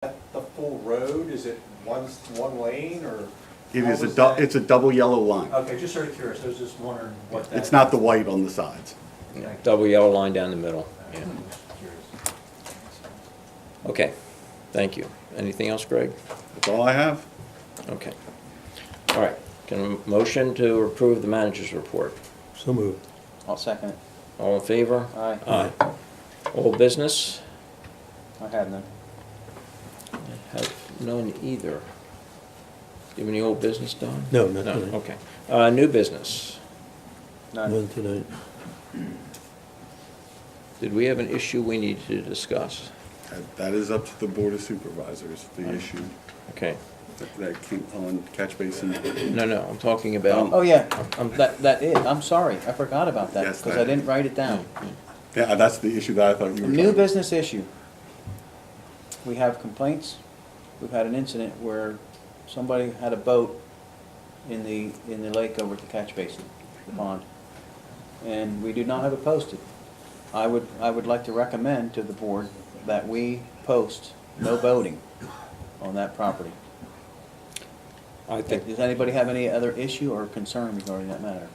the full road? Is it one lane or? It how is was that? it's a double yellow line. Okay, just sort of curious. I was just wondering what that. It's not the white on the sides. Double yellow line down the middle, yeah. I'm just curious. Okay, thank you. Anything else, Greg? That's all I have. Okay. All right, can a motion to approve the manager's report? So moved. I'll second it. All in favor? Aye. Aye. Old business? I have none. I have none either. Do you have any old business, Don? No, not tonight. Okay. New business? None. None tonight. Did we have an issue we need to discuss? That is up to the Board of Supervisors, the issue Okay. that came on catch basin. No, I'm talking about. Oh, yeah, that is, I'm sorry, I forgot about that, Yes, because that- I didn't write it down. Yeah, that's the issue that I thought you were. New talking business issue. We have complaints. We've had an incident where somebody had a boat in the lake over at the catch basin, the pond. And we do not have it posted. I would like to recommend to the board that we post no boating on that property. I think, Does anybody have any other issue or concern regarding that matter?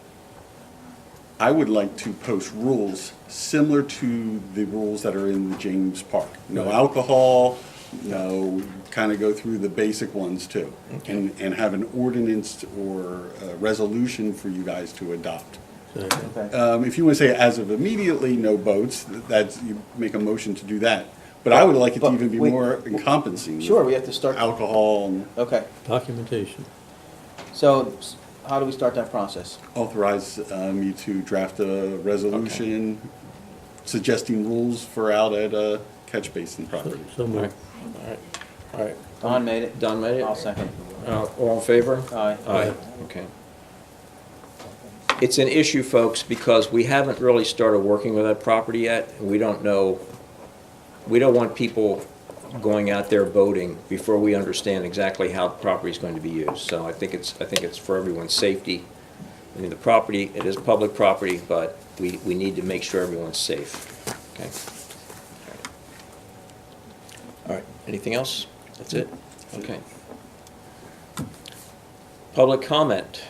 I would like to post rules similar to the rules that are in the James Park. No Right. alcohol, no, kind of go through the basic ones too. And have an ordinance or a resolution for you guys to adopt. Second. Okay. If you want to say as of immediately, no boats, that's, you make a motion to do that. But I would like it to But even be we- more encompassing. Sure, we have to start. Alcohol, and Okay, Documentation. so how do we start that process? authorize me to draft a resolution suggesting rules for out at catch basin property. So all right, moved. all right. Don made it. Don made it? I'll second. All in favor? Aye. Aye, okay. It's an issue, folks, because we haven't really started working with that property yet. We don't know, we don't want people going out there boating before we understand exactly how the property is going to be used. So I think it's for everyone's safety. I mean, the property, it is public property, but we need to make sure everyone's safe, okay? All right, anything else? That's it? Okay. Public comment?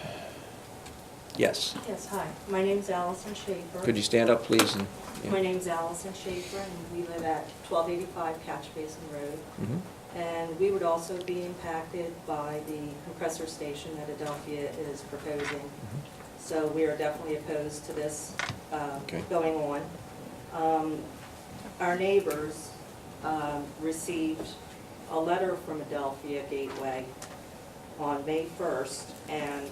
Yes. Yes, hi. My name's Allison Schaefer. Could you stand up, please? And yeah. My name's Allison Schaefer, and we live at 1285 Catch Basin Road. Mhm. And we would also be impacted by the compressor station that Adelphia is proposing. So we are definitely opposed to this Okay. going on. Our neighbors received a letter from Adelphia Gateway on May 1st, and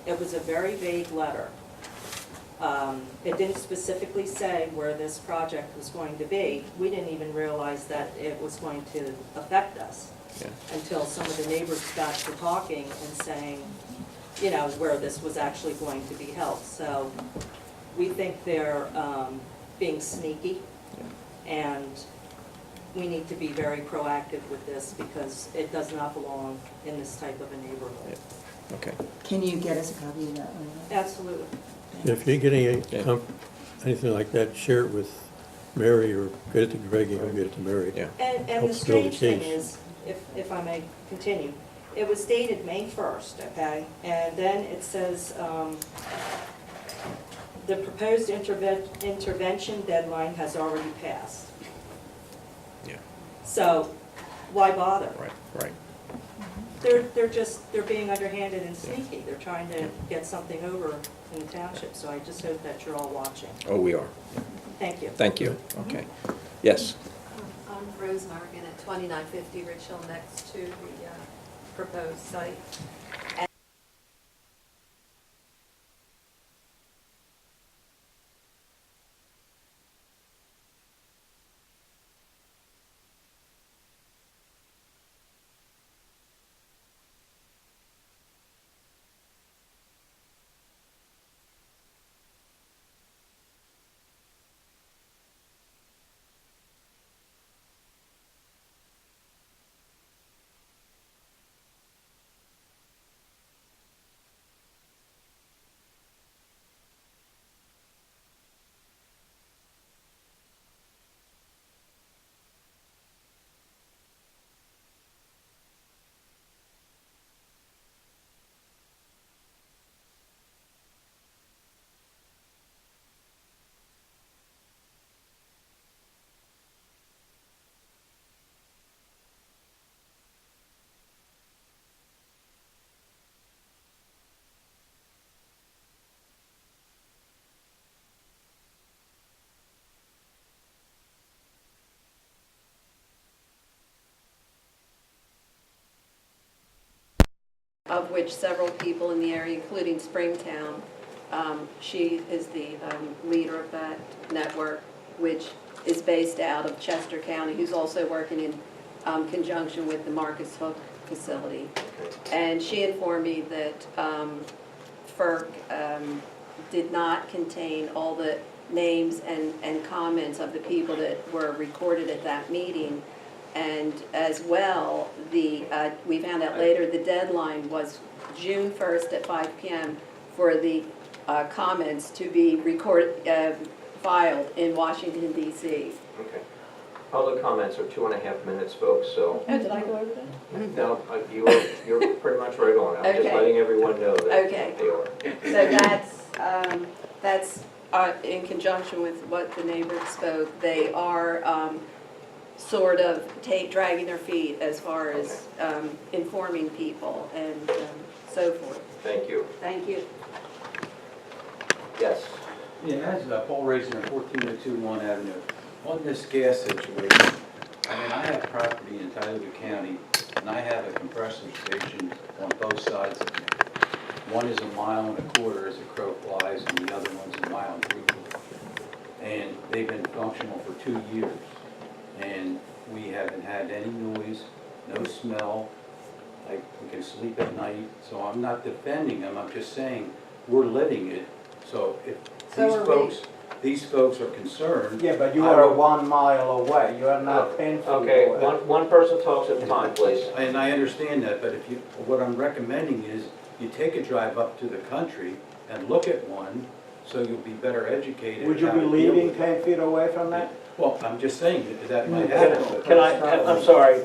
it was a very vague letter. It didn't specifically say where this project was going to be. We didn't even realize that it was going to affect us Yeah. until some of the neighbors got to talking and saying, you know, where this was actually going to be held. So we think they're being sneaky, and we need to be very proactive with this because it does not belong in this type of a neighborhood. Okay. Can you get us a copy of that one? Absolutely. If you're getting Yeah. anything like that, share it with Mary or get it to Greg, and get it to Mary. Yeah. And the Helps build the strange thing case. is, if I may continue, it was dated May 1st, okay? And then it says, the proposed intervention deadline has already passed. Yeah. So why bother? Right. They're being underhanded and sneaky. They're trying to get something over in the township. So I just hope that you're all watching. Oh, we are. Thank you. Thank you. Okay. Yes. I'm Rose Morgan at 2950 Ridge Hill, next to the proposed site. of which several people in the area, including Springtown, she is the leader of that network, which is based out of Chester County, who's also working in conjunction with the Marcus Hook facility. And she informed me that FERC did not contain all the names and comments of the people that were recorded at that meeting. And as well, we found out later the deadline was June 1st at 5 p.m. for the comments to be filed in Washington, D.C. Okay. Public comments are 2.5 minutes, folks, so. Oh, did I go over that? No, you're pretty much right on. I'm just Okay. letting everyone know that Okay. they are. So that's in conjunction with what the neighbors spoke. They are sort of dragging their feet as far as informing people and so forth. Thank you. Thank you. Yes. Yeah, as Paul Raisner, 1402 Avenue. On this gas situation, I mean, I have property in Tioga County, and I have a compressor station on both sides of me. One is 1.25 miles as a crow flies, and the other one's 1.75 miles. And they've been functional for 2 years. And we haven't had any noise, no smell, like we can sleep at night. So I'm not defending them, I'm just saying, we're living it. So if these folks are concerned. Yeah, but you are 1 mile away, you are not 10 feet Okay, away. one person talks at a time, please. And I understand that, but what I'm recommending is you take a drive up to the country and look at one, so you'll be better educated. Would you how be to deal leaving with it. 10 feet away from that? Well, I'm just saying that might happen. I'm sorry,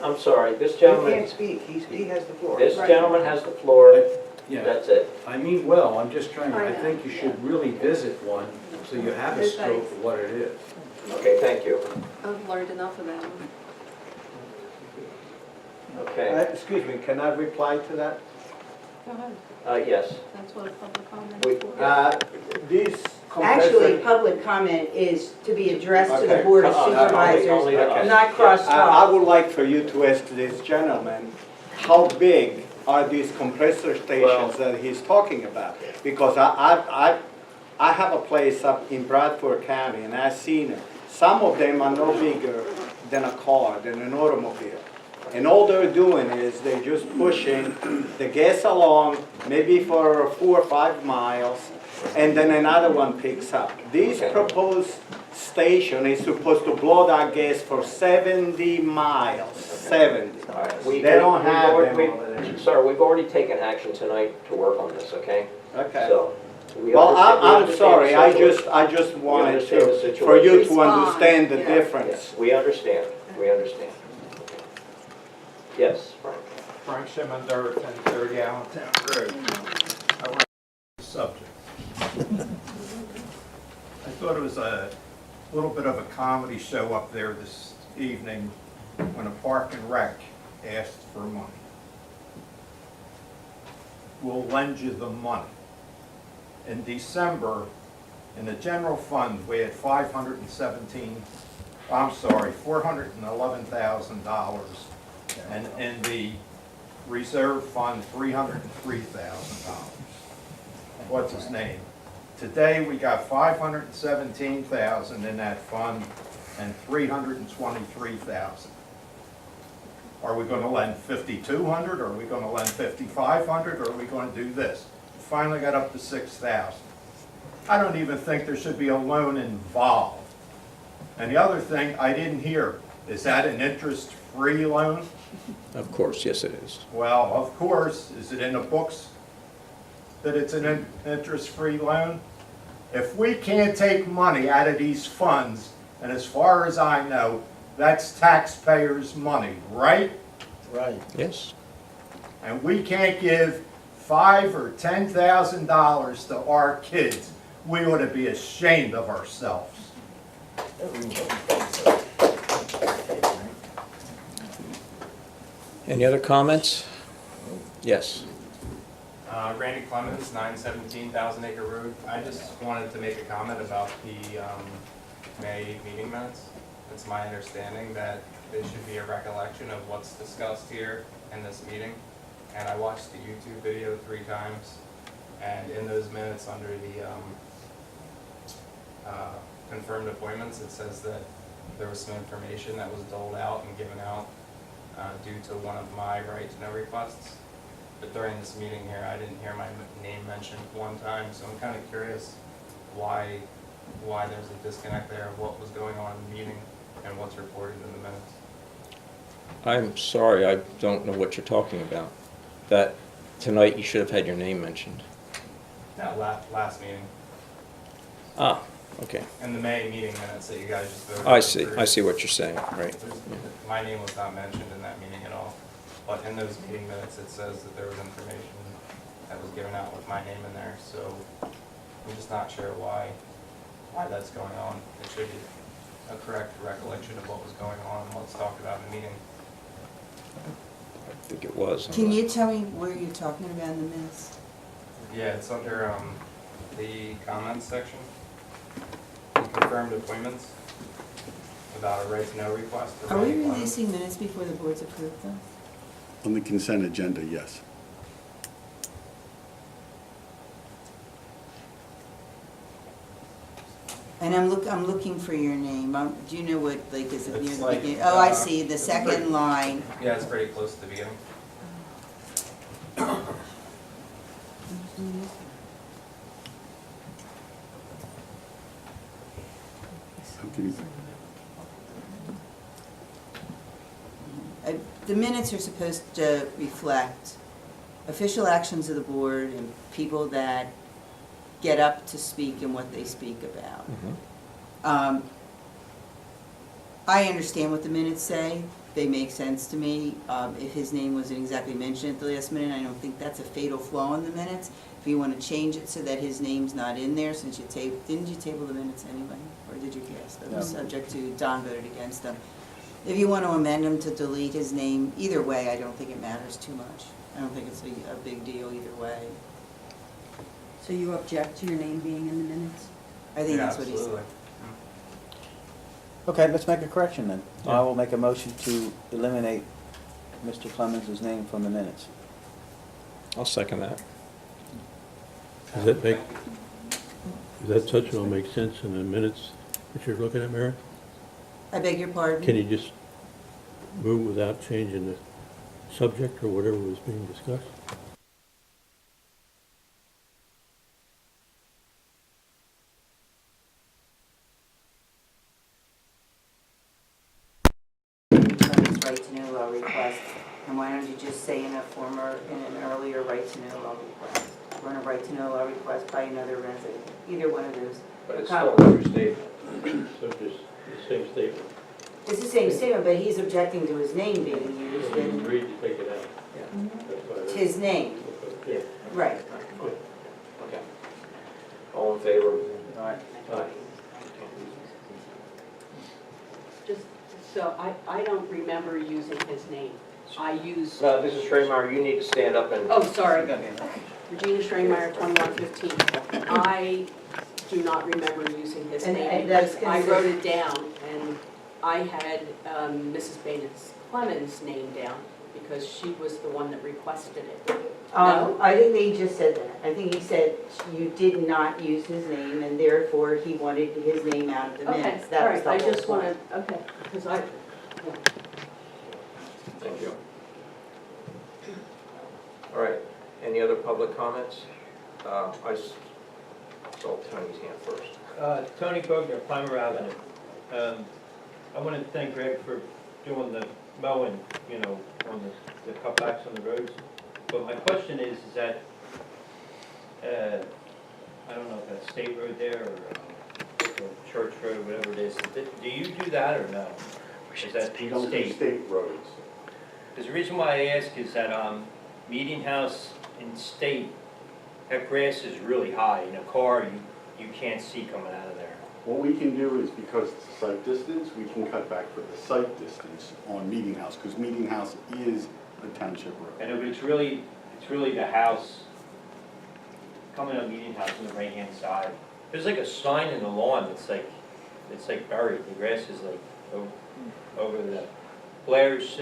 this You gentleman, can't speak, he has the floor. this gentleman has the floor, Yeah, that's it. I mean, well, I'm just trying, I I know, think you should really visit one, so you have a Good, scope thanks. of what it is. Okay, thank you. I've learned enough about them. Okay, Excuse me, can I reply to that? Go ahead. yes. That's what a public comment We- is for. This Actually, compressor, public comment is to be addressed to the Okay. Board of Only Supervisors, to us. not I cross-talk. would like for you to ask this gentleman, how big are these compressor stations that he's talking about? Because I have a place up in Bradford County, and I've seen it. Some of them are no bigger than a car, than an automobile. And all they're doing is they're just pushing the gas along, maybe for 4 or 5 miles, and then another one picks up. This Okay. proposed station is supposed to blow that gas for 70 miles, 70. All right. They don't have them over there. Sir, we've already taken action tonight to work on this, okay? Okay. So, we Well, understand- we I'm understand sorry, the I situation. just wanted understand the to, situation. for you to Respond, understand the yeah. difference. Yes, we understand, we understand. Yes, Frank. Frank Shimondar, 1030 Allentown Road. I want to subject. I thought it was a little bit of a comedy show up there this evening when a Park and Rec asked for money. We'll lend you the money. In December, in the general fund, we had $411,000. And in the reserve fund, $303,000. What's his name? Today, we got $517,000 in that fund and $323,000. Are we gonna lend $5,200, or are we gonna lend $5,500, or are we gonna do this? Finally got up to $6,000. I don't even think there should be a loan involved. And the other thing I didn't hear, is that an interest-free loan? Of course, yes it is. Well, of course, is it in the books that it's an interest-free loan? If we can't take money out of these funds, and as far as I know, that's taxpayers' money, right? Right. Yes. And we can't give $5,000 or $10,000 to our kids, we ought to be ashamed of ourselves. Any other comments? Yes. Randy Clemens, 917 Thousand Acre Road. I just wanted to make a comment about the May meeting minutes. It's my understanding that there should be a recollection of what's discussed here in this meeting. and I watched the YouTube video 3 times, and in those minutes under the confirmed appointments, it says that there was some information that was doled out and given out due to one of my right to know requests. But during this meeting here, I didn't hear my name mentioned one time, so I'm kind of curious why there's a disconnect there of what was going on in the meeting and what's reported in the minutes. I'm sorry, I don't know what you're talking about. That tonight you should have had your name mentioned. That last meeting, Ah, okay. in the May meeting minutes that you guys just voted. I to see, approve. I see what you're saying, right. My name was not mentioned in that meeting at all, but in those meeting minutes, it says that there was information that was given out with my name in there, so I'm just not sure why that's going on. It should be a correct recollection of what was going on and what's talked about in the meeting. I think it was. Can you tell me where you're talking about in the minutes? Yeah, it's under the comments section, the confirmed appointments, about a right to know request. for Are we Randy Clemens. releasing minutes before the board's approved them? On the consent agenda, yes. And I'm looking for your name. Do you know what, like, is it near It's the like, beginning? Oh, I uh, see, the it's second pretty- line. Yeah, it's pretty close to the beginning. Okay. The minutes are supposed to reflect official actions of the board and people that get up to speak and what they speak about. Mhm. I understand what the minutes say. They make sense to me. If his name wasn't exactly mentioned at the last minute, I don't think that's a fatal flaw in the minutes. If you want to change it so that his name's not in there, since you didn't you table the minutes anyway? Or did you cast them? No. Subject to, Don voted against them. If you want to amend them to delete his name, either way, I don't think it matters too much. I don't think it's a big deal either way. So you object to your name being in the minutes? I think Yeah, that's what he said. absolutely. Okay, let's make a correction then. Yeah. I will make a motion to eliminate Mr. Clemens' name from the minutes. I'll second that. Does that such will make sense in the minutes that you're looking at, Mary? I beg your pardon? Can you just move without changing the subject or whatever was being discussed? Clemens' right to know law request, and why don't you just say in an earlier right to know law request, or in a right to know law request by another resident, either one of those. But it's still still a true statement. So just the same statement. It's the same statement, but he's objecting to his name being used, So you and agreed to take it out. That's why I- it's his name, Yeah. right. Okay. All in favor? All right. Aye. Just, so I don't remember using his name. I use, Mrs. Schremeyer, you need to stand up and. oh, sorry, Regina Strainmeyer, 2115. I do not remember using his And name. that's I wrote consistent. it down, and I had Mrs. Baines Clemens' name down, because she was the one that requested it. No? I think they just said that. I think he said you did not use his name, and therefore he wanted his name out of the Okay, minutes. all That was right, the I whole just point. wanted, okay, because I, Thank you. All right, any other public comments? I saw Tony's hand first. Tony Bogner, Palmer Avenue. I want to thank Greg for doing the mowing, you know, on the cutbacks on the roads. But my question is that, I don't know if that's State Road there or Church Road, whatever it is. Do you do that or no? Is that We don't do state? state roads. Because the reason why I ask is that Meeting House in State, that grass is really high. In a car, you can't see coming out of there. What we can do is, because it's a site distance, we can cut back for the site distance on Meeting House, because Meeting House is a township road. And it's really the house coming up Meeting House on the right-hand side. There's like a sign in the lawn that's like buried. The grass is like over the Blair's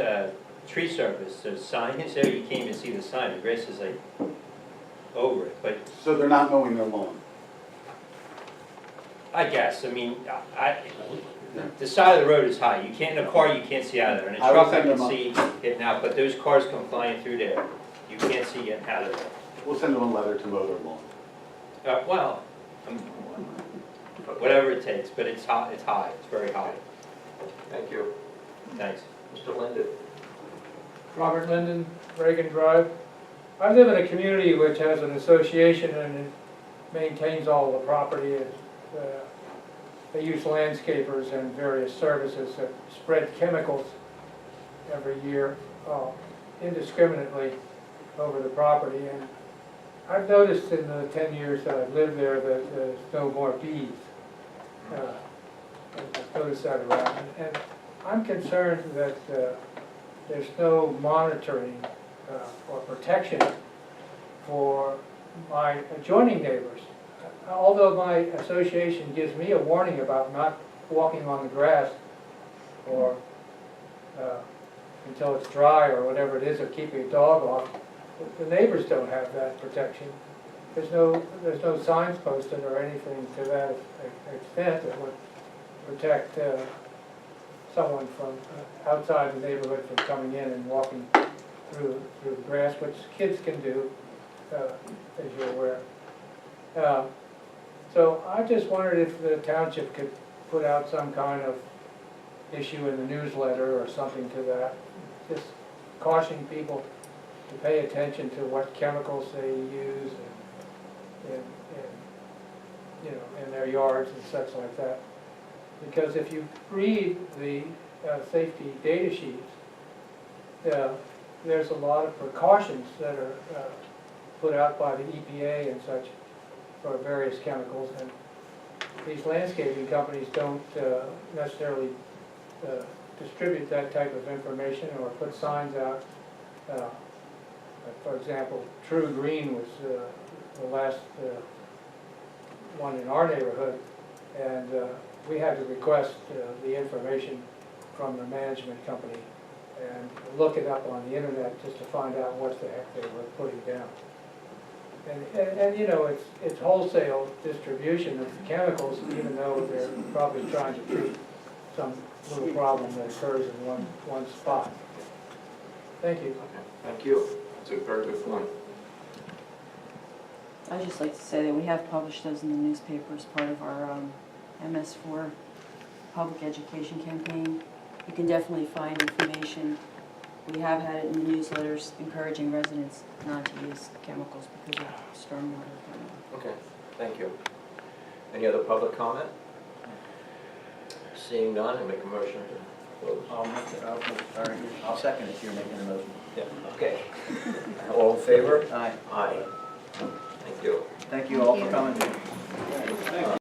tree service, there's sign is there, you can't even see the sign, the grass is like over it, but So they're not mowing their lawn? I guess, I mean, the side of the road is high, you can't, in a car, you can't see out of there, in a I will truck, I send can them see it now, but those cars come flying through there, you can't see getting out of there. We'll send them a letter to mow their lawn. Well, whatever it takes, but it's high, it's very high. Thank you. Thanks. Mr. Linden? Robert Linden, Reagan Drive. I live in a community which has an association and it maintains all the property. They use landscapers and various services that spread chemicals every year indiscriminately over the property. And I've noticed in the 10 years that I've lived there that there's no more bees. I've noticed that around. And I'm concerned that there's no monitoring or protection for my adjoining neighbors. Although my association gives me a warning about not walking on the grass or until it's dry or whatever it is, or keeping a dog off, the neighbors don't have that protection. There's no signs posted or anything to that extent that would protect someone from outside the neighborhood from coming in and walking through the grass, which kids can do, as you're aware. So I just wondered if the township could put out some kind of issue in the newsletter or something to that, just cautioning people to pay attention to what chemicals they use in their yards and such like that. Because if you read the safety data sheets, there's a lot of precautions that are put out by the EPA and such for various chemicals, and these landscaping companies don't necessarily distribute that type of information or put signs out. For example, True Green was the last one in our neighborhood, and we had to request the information from the management company and look it up on the internet just to find out what the heck they were putting down. And you know, it's wholesale distribution of chemicals, even though they're probably trying to treat some little problem that occurs in one spot. Thank you. Okay, thank you. That's a very good point. I'd just like to say that we have published those in the newspaper as part of our MS4 public education campaign. You can definitely find information. We have had it in the newsletters encouraging residents not to use chemicals because of stormwater. Okay, thank you. Any other public comment? Seeing none, I make a motion to close. I'll second if you're making the motion. Yeah, okay. All in favor? Aye. Aye. Thank you. Thank you all for coming.